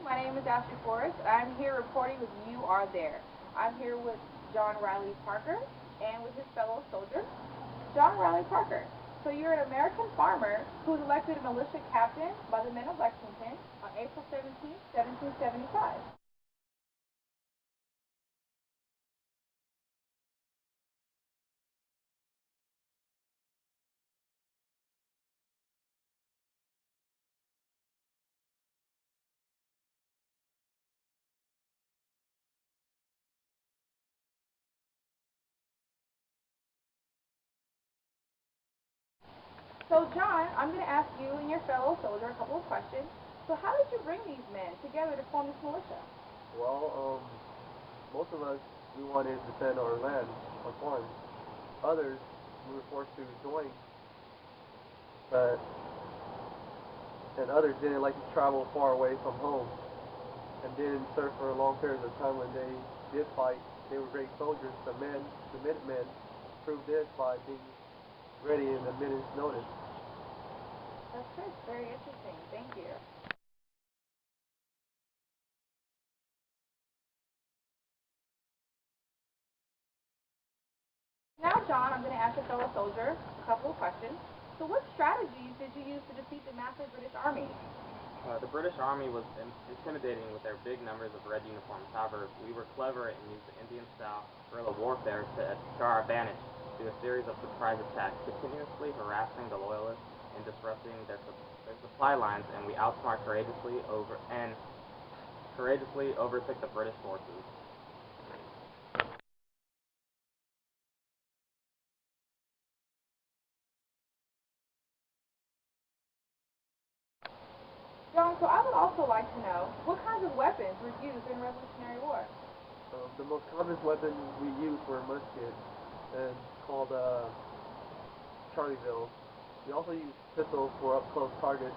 My name is Ashley Forrest, and I'm here reporting with You Are There. I'm here with John Riley Parker and with his fellow soldier, John Riley Parker. So you're an American farmer who was elected a militia captain by the men of Lexington on April 17, 1775. So John, I'm going to ask you and your fellow soldier a couple of questions. So how did you bring these men together to form this militia? Well, most of us, we wanted to defend our land, our farms. Others, we were forced to join, but and others didn't like to travel far away from home and didn't serve for a long period of time. When they did fight, they were great soldiers. The Minutemen, proved this by being ready in a minute's notice. That's good. Very interesting. Thank you. Now, John, I'm going to ask your fellow soldier a couple of questions. So what strategies did you use to defeat the massive British army? The British Army was intimidating with their big numbers of red uniforms. However, we were clever and used the Indian-style guerrilla warfare to our advantage through a series of surprise attacks, continuously harassing the Loyalists and disrupting their supply lines, and we courageously overtook the British forces. John, so I would also like to know what kinds of weapons were used in the Revolutionary War? The most common weapons we used were muskets, and called Charlieville. We also used pistols for up-close targets.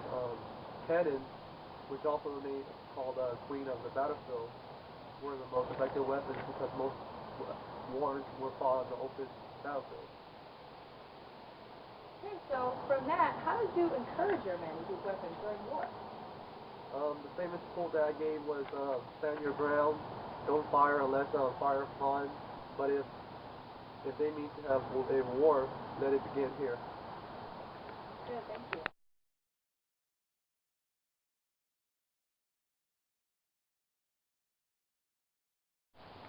Cannons, which also named called Queen of the Battlefield, were the most effective weapons because most wars were fought on the open battlefield. Okay, so from that, how did you encourage your men to use weapons during war? The famous quote that I gave was, stand your ground, don't fire unless fire upon, but if they mean to have a war, let it begin here. Good, thank you.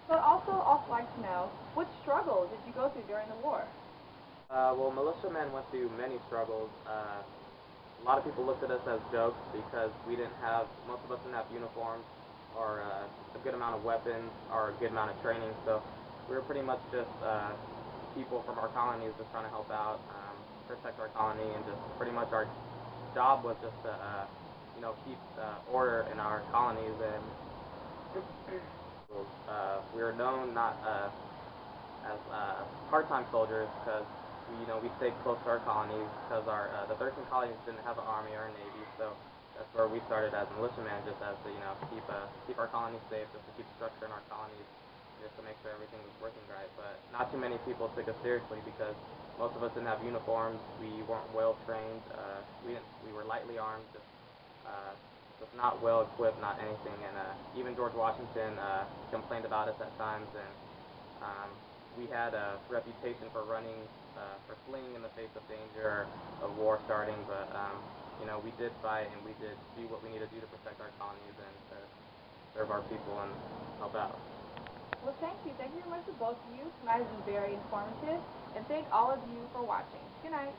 So I'd also like to know, what struggles did you go through during the war? Well, militiamen went through many struggles. A lot of people looked at us as jokes because most of us didn't have uniforms or a good amount of weapons or a good amount of training. So we were pretty much just people from our colonies just trying to help out, protect our colony, and just pretty much our job was just to, keep order in our colonies. And we were known not as part-time soldiers because we stayed close to our colonies because the 13 colonies didn't have an army or a navy, so that's where we started as militiamen, just as to keep our colonies safe, just to keep structure in our colonies, just to make sure everything was working right. But not too many people took us seriously because most of us didn't have uniforms, we weren't well trained, we were lightly armed, just not well equipped, not anything. And even George Washington complained about us at times, and we had a reputation for fleeing in the face of danger, of war starting, but we did fight and we did do what we need to do to protect our colonies and to serve our people and help out. Well, thank you. Thank you very much to both of you. Tonight has been very informative, and thank all of you for watching. Good night.